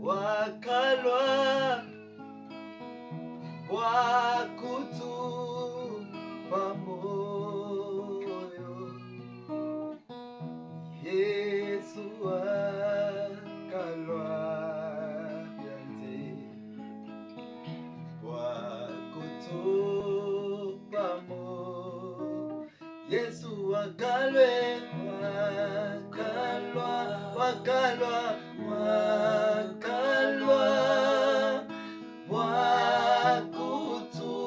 wakalwa wakutupa moyo. Yesu wakalwa vyanze wakutupa moyo. Yesu wakalwe wakalwa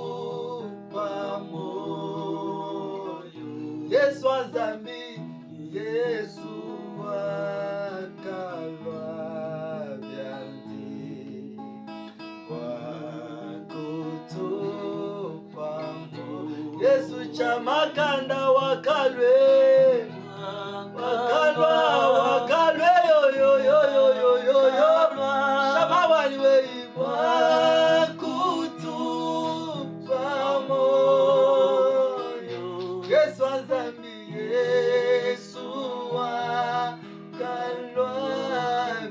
wakutupa moyo. Yesu azambi, Yesu wakalwa vyanze wakutupa moyo. Yesu chamakanda wakalwe yo yo yo yo yo yo yo shamawali we wakutupa moyo. Yesu azambi, Yesu wakalwa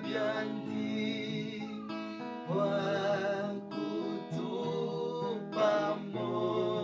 vyanze wakutupa moyo.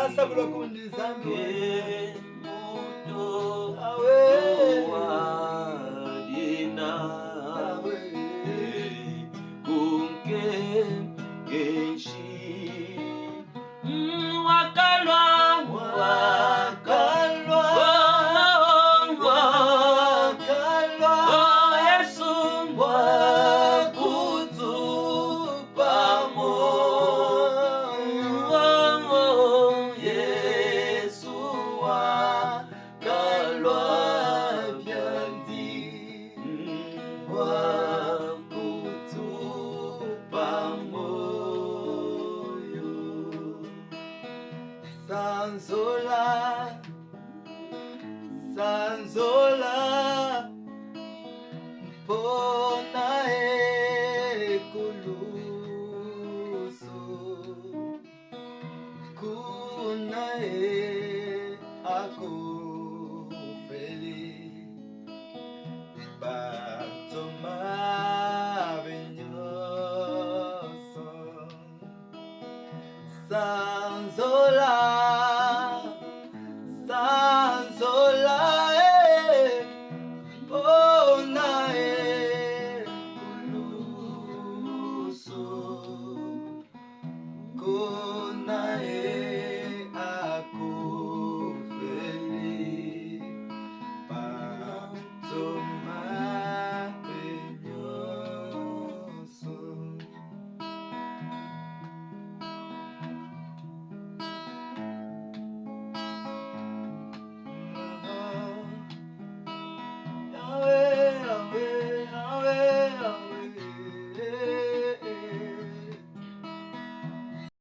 Asa kundi zangu muto wadina kunke genshi wakalwa Yesu wakutupa moyo. Yesu wakalwa vyanze wakutupa moyo. Sanzola mpona ekulusu kuna akufeli batoma benyoso. Sanzola